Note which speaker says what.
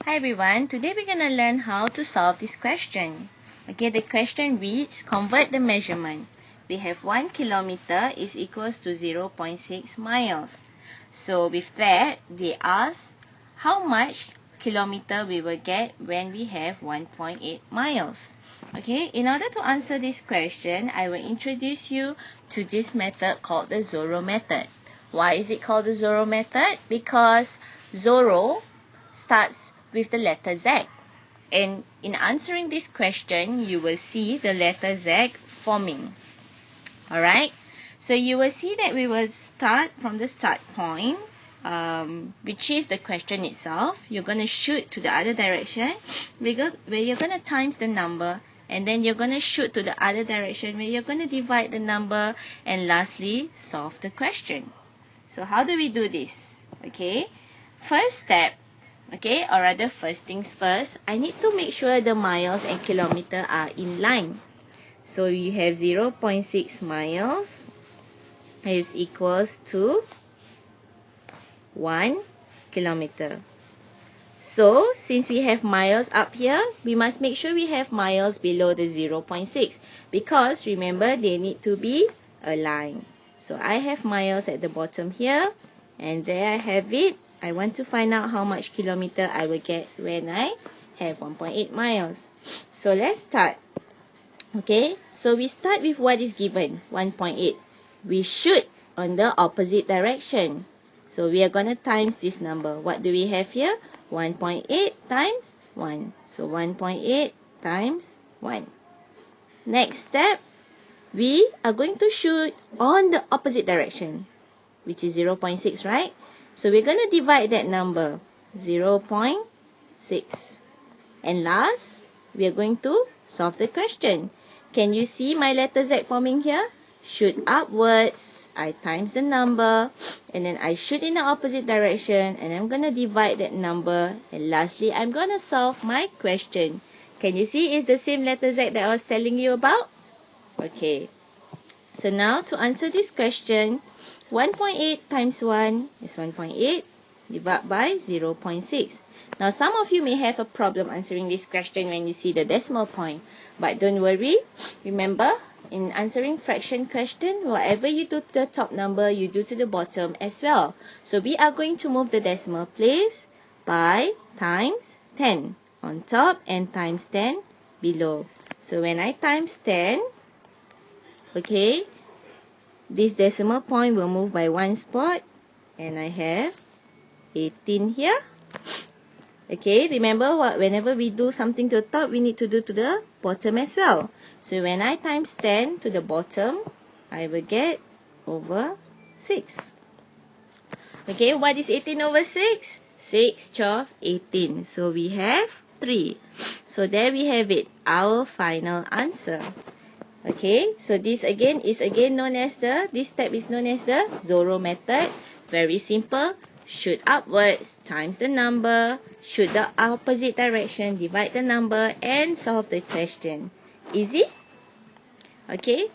Speaker 1: Hi everyone, today we're going to learn how to solve this question. Okay, the question reads, convert the measurement. We have 1 kilometer is equals to 0.6 miles. So with that, they ask how much kilometer we will get when we have 1.8 miles. Okay, in order to answer this question, I will introduce you to this method called the Zorrow method. Why is it called the Zorrow method? Because Zorrow starts with the letter Z. And in answering this question, you will see the letter Z forming. Alright? So you will see that we will start from the start point, which is the question itself. You're going to shoot to the other direction, where you're going to times the number, and then you're going to shoot to the other direction, where you're going to divide the number, and lastly, solve the question. So how do we do this? Okay, first step, okay, or rather first things first, I need to make sure the miles and kilometer are in line. So you have 0.6 miles is equals to 1 kilometer. So since we have miles up here, we must make sure we have miles below the 0.6, because remember they need to be aligned. So I have miles at the bottom here, and there I have it. I want to find out how much kilometer I will get when I have 1.8 miles. So let's start. Okay, so we start with what is given, 1.8. We shoot on the opposite direction. So we are going to times this number. What do we have here? 1.8 times 1. So 1.8 times 1. Next step, we are going to shoot on the opposite direction, which is 0.6, right? So we're going to divide that number, 0.6. And last, we are going to solve the question. Can you see my letter Z forming here? Shoot upwards, I times the number, and then I shoot in the opposite direction, and I'm going to divide that number, and lastly, I'm going to solve my question. Can you see it's the same letter Z that I was telling you about? Okay. So now to answer this question, 1.8 times 1 is 1.8 divided by 0.6. Now some of you may have a problem answering this question when you see the decimal point. But don't worry. Remember, in answering fraction question, whatever you do to the top number, you do to the bottom as well. So we are going to move the decimal place by times 10 on top and times 10 below. So when I times 10, okay, this decimal point will move by one spot, and I have 18 here. Okay, remember whenever we do something to the top, we need to do to the bottom as well. So when I times 10 to the bottom, I will get over 6. Okay, what is 18 over 6? 6, 12, 18. So we have 3. So there we have it, our final answer. Okay, so this again is known as this step is known as the Zorrow method. Very simple. Shoot upwards, times the number, shoot the opposite direction, divide the number, and solve the question. Easy? Okay,